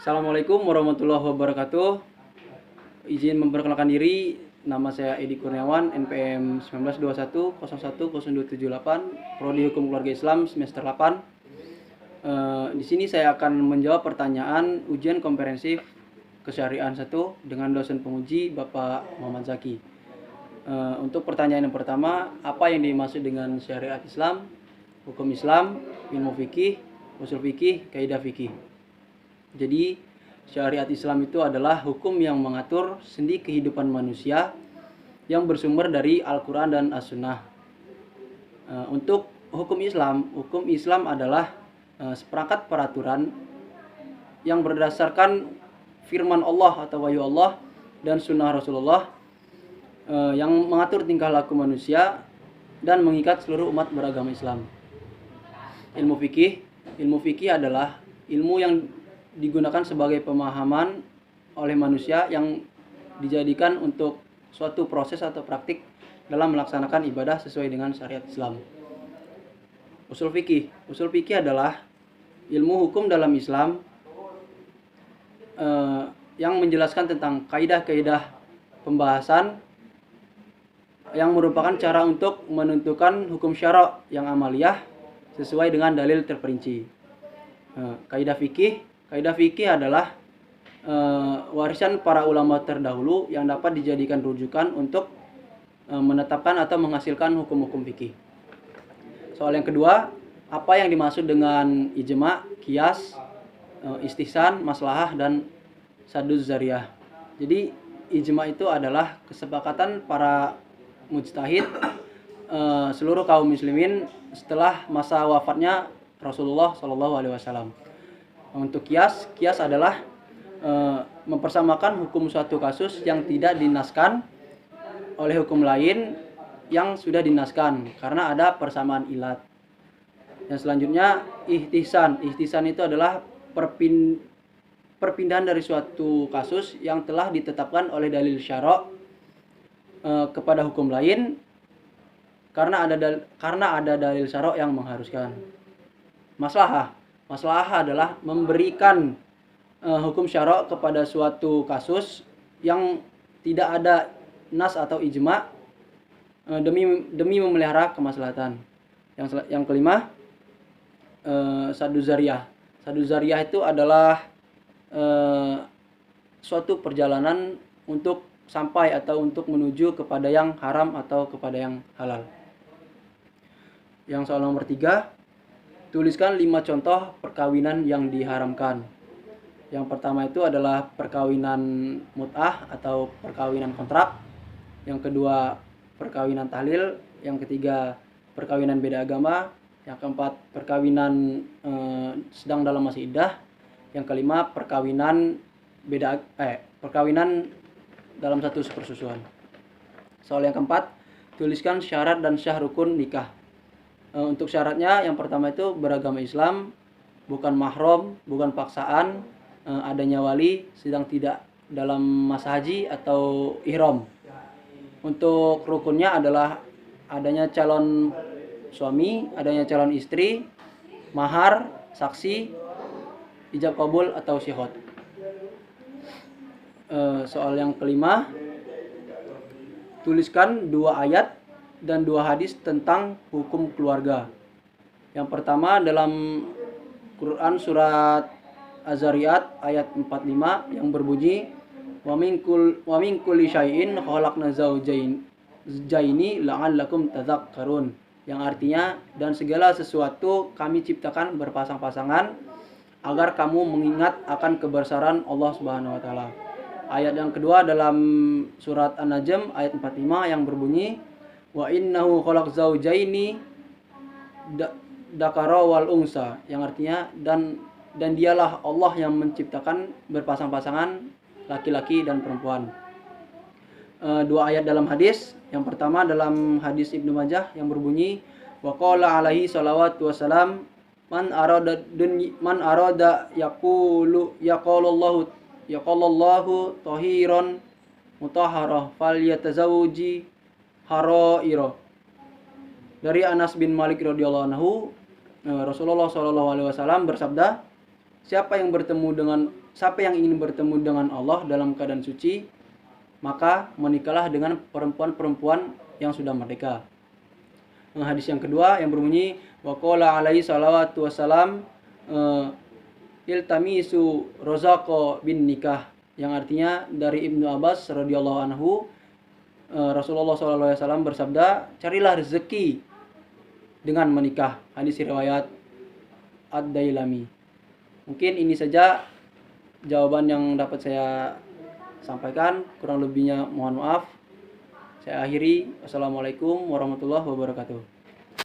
Assalamualaikum warahmatullahi wabarakatuh. Izin memperkenalkan diri, nama saya Edi Kurniawan, NPM 1921010278, Prodi Hukum Keluarga Islam semester 8. Di sini saya akan menjawab pertanyaan ujian komprehensif Kesyariahan 1 dengan dosen penguji Bapak Muhammad Zaki. Untuk pertanyaan yang pertama, apa yang dimaksud dengan syariat Islam, hukum Islam, ilmu fikih, usul fikih, kaidah fikih? Jadi syariat Islam itu adalah hukum yang mengatur sendi kehidupan manusia yang bersumber dari Al-Quran dan As-Sunnah. Untuk hukum Islam adalah seperangkat peraturan yang berdasarkan firman Allah atau wahyu Allah dan sunnah Rasulullah yang mengatur tingkah laku manusia dan mengikat seluruh umat beragama Islam. Ilmu fikih adalah ilmu yang digunakan sebagai pemahaman oleh manusia yang dijadikan untuk suatu proses atau praktik dalam melaksanakan ibadah sesuai dengan syariat Islam. Usul fikih adalah ilmu hukum dalam Islam yang menjelaskan tentang kaidah-kaidah pembahasan yang merupakan cara untuk menentukan hukum syara' yang amaliyah sesuai dengan dalil terperinci. Kaidah fikih adalah warisan para ulama terdahulu yang dapat dijadikan rujukan untuk menetapkan atau menghasilkan hukum-hukum fikih. Soal yang kedua, apa yang dimaksud dengan ijma', qiyas, istihsan, maslahah, dan saduz zariyah? Jadi ijma' itu adalah kesepakatan para mujtahid seluruh kaum muslimin setelah masa wafatnya Rasulullah SAW. Untuk qiyas adalah mempersamakan hukum suatu kasus yang tidak dinaskan oleh hukum lain yang sudah dinaskan karena ada persamaan ilat. Yang selanjutnya ihtisan itu adalah perpindahan dari suatu kasus yang telah ditetapkan oleh dalil syara' kepada hukum lain karena ada dalil syara' yang mengharuskan. Maslahah adalah memberikan hukum syara' kepada suatu kasus yang tidak ada nas atau ijma' demi memelihara kemaslahatan. Yang kelima, saduz zariyah. Saduz zariyah itu adalah suatu perjalanan untuk sampai atau untuk menuju kepada yang haram atau kepada yang halal. Yang soal nomor 3, tuliskan 5 contoh perkawinan yang diharamkan. Yang pertama itu adalah perkawinan mut'ah atau perkawinan kontrak. Yang kedua, perkawinan tahlil. Yang ketiga, perkawinan beda agama. Yang keempat, perkawinan sedang dalam masa iddah. Yang kelima, perkawinan dalam satu persusuan. Soal yang keempat, tuliskan syarat dan syah rukun nikah. Untuk syaratnya, yang pertama itu beragama Islam, bukan mahram, bukan paksaan, adanya wali, sedang tidak dalam masa haji atau ihram. Untuk rukunnya adalah adanya calon suami, adanya calon istri, mahar, saksi, ijab kabul atau syihad. Soal yang kelima, tuliskan 2 ayat dan 2 hadis tentang hukum keluarga. Yang pertama dalam Quran surat Az-Zariyat ayat 45 yang berbunyi wa min kulli syai'in khalaqna zawjaini la'allakum tadhakkarun, yang artinya dan segala sesuatu kami ciptakan berpasang-pasangan agar kamu mengingat akan kebesaran Allah Subhanahu wa taala. Ayat yang kedua dalam surat An-Najm ayat 45 yang berbunyi wa innahu khalaq zaujaini dzakara wal unsa, yang artinya dan dialah Allah yang menciptakan berpasang-pasangan laki-laki dan perempuan. 2 ayat dalam hadis, yang pertama dalam hadis Ibnu Majah yang berbunyi wa qala alaihi salawatu wassalam man arada yaqulullahu tahiran mutahharah falyatazawji haraira. Dari Anas bin Malik radhiyallahu anhu, Rasulullah SAW bersabda, siapa yang bertemu dengan siapa yang ingin bertemu dengan Allah dalam keadaan suci, maka menikahlah dengan perempuan-perempuan yang sudah merdeka. Hadis yang kedua yang berbunyi waqala alaihi salawatu wassalam iltamisu rozaqo bin nikah, yang artinya dari Ibnu Abbas radhiyallahu anhu, Rasulullah SAW bersabda, carilah rezeki dengan menikah. Hadis riwayat Ad-Dailami. Mungkin ini saja jawaban yang dapat saya sampaikan, kurang lebihnya mohon maaf. Saya akhiri. Wassalamualaikum warahmatullahi wabarakatuh.